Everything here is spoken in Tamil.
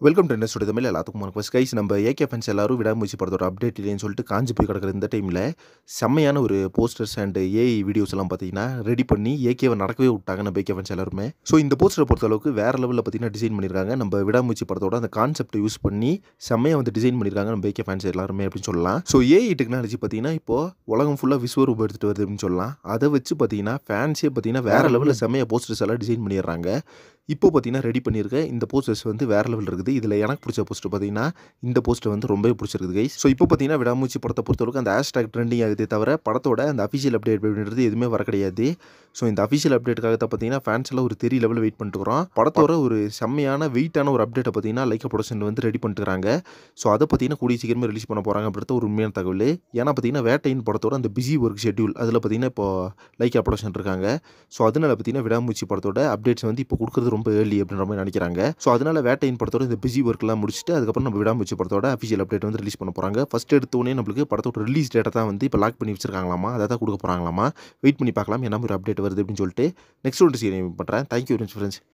வெல்கம் டு இண்டஸ்ட்ரி தமிழ் எல்லாத்துக்கும் வணக்கம் கைஸ். நம்ம ஏகே ஃபேன்ஸ் எல்லாரும் விடாமுயற்சி படத்தோட அப்டேட் இல்லைன்னு சொல்லிட்டு காஞ்சி போய் கிடக்கிற இந்த டைமில் செம்மையான ஒரு போஸ்டர்ஸ் அண்ட் ஏஐ வீடியோஸ் எல்லாம் பார்த்தீங்கன்னா ரெடி பண்ணி ஏகேவை நடக்கவே விட்டாங்க நம்ம ஏகே ஃபேன்ஸ் எல்லாருமே. ஸோ இந்த போஸ்டரை பொறுத்தளவுக்கு வேறு லெவலில் பார்த்தீங்கன்னா டிசைன் பண்ணியிருக்காங்க. நம்ம விடாமுயற்சி படத்தோட அந்த கான்செப்டை யூஸ் பண்ணி செம்மையாக வந்து டிசைன் பண்ணியிருக்காங்க நம்ம ஏகே ஃபேன்ஸ் எல்லாருமே அப்படின்னு சொல்லலாம். ஸோ ஏஐ டெக்னாலஜி பார்த்தீங்கன்னா இப்போது உலகம் ஃபுல்லாக விஸ்வரூபம் எடுத்துகிட்டு வருது அப்படின்னு சொல்லலாம். அதை வச்சு பார்த்தீங்கன்னா ஃபேன்ஸே பார்த்தீங்கன்னா வேறு லெவலில் செம்மையாக போஸ்டர்ஸ் எல்லாம் டிசைன் பண்ணிடுறாங்க. இப்போ பார்த்தீங்கன்னா ரெடி பண்ணியிருக்க இந்த போஸ்டர்ஸ் வந்து வேறு லெவல் இருக்குது. இதில் எனக்கு பிடிச்ச போஸ்டர் பார்த்தீங்கன்னா இந்த போஸ்டர் வந்து ரொம்பவே பிடிச்சிருக்குது கைஸ். ஸோ இப்போ பார்த்தீங்கன்னா விடாமுயற்சி படத்தை பொறுத்தவரைக்கும் அந்த ஹேஷ்டாக் ட்ரெண்டிங் ஆகுதே தவிர படத்தோட அந்த அஃபிஷியல் அப்டேட் அப்படின்றது எதுவுமே வர கிடையாது. ஸோ இந்த அஃபிஷியல் அப்டேட்டுக்காக தான் பார்த்தீங்கன்னா ஃபேன்ஸ் எல்லாம் ஒரு தெரிய லெவலில் வெயிட் பண்ணிட்டுருக்கோம். படத்தோட ஒரு செம்மையான வெயிட்டான ஒரு அப்டேட்டை பார்த்தீங்கன்னா லைக்கா ப்ரொடக்ஷன் வந்து ரெடி பண்ணிட்டுருக்காங்க. ஸோ அதை பார்த்தீங்கன்னா கூடிய சீக்கிரமே ரிலீஸ் பண்ண போகிறாங்க அப்படின்றது ஒரு உண்மையான தகவல். ஏன்னா பார்த்தீங்கன்னா வேட்டையின் படத்தோட அந்த பிஸி ஒர்க் ஷெட்யூல் அதில் பார்த்தீங்கன்னா இப்போ லைக்கா ப்ரொடக்ஷன் இருக்காங்க. ஸோ அதனால பார்த்தீங்கன்னா விடாமுயற்சி படத்தோட அப்டேட்ஸ் வந்து இப்போ கொடுக்குறது ரொம்ப ஏர்லி அப்படின்ற மாதிரி நினைக்கிறாங்க. ஸோ அதனால வேட்டையின் படத்தோட இந்த பிஸி ஒர்க்லாம் முடிச்சுட்டு அதுக்கப்புறம் நம்ம விடாமுயற்சி படத்தோட அஃபிஷியல் அப்டேட் வந்து ரிலீஸ் பண்ண போகிறாங்க. ஃபர்ஸ்ட் எடுத்தோடனே நம்மளுக்கு படத்தோட ரிலீஸ் டேட்டை தான் வந்து இப்போ லாக் பண்ணி வச்சிருக்காங்களாமா. அதை தான் கொடுக்க போகிறாங்களாமா. வெயிட் பண்ணி பார்க்கலாம் என்ன ஒரு அப்டேட் வருது அப்படின்னு சொல்லிட்டு. நெக்ஸ்ட் ஒன்று சீரியல் பண்ணுறேன். Thank you very much friends.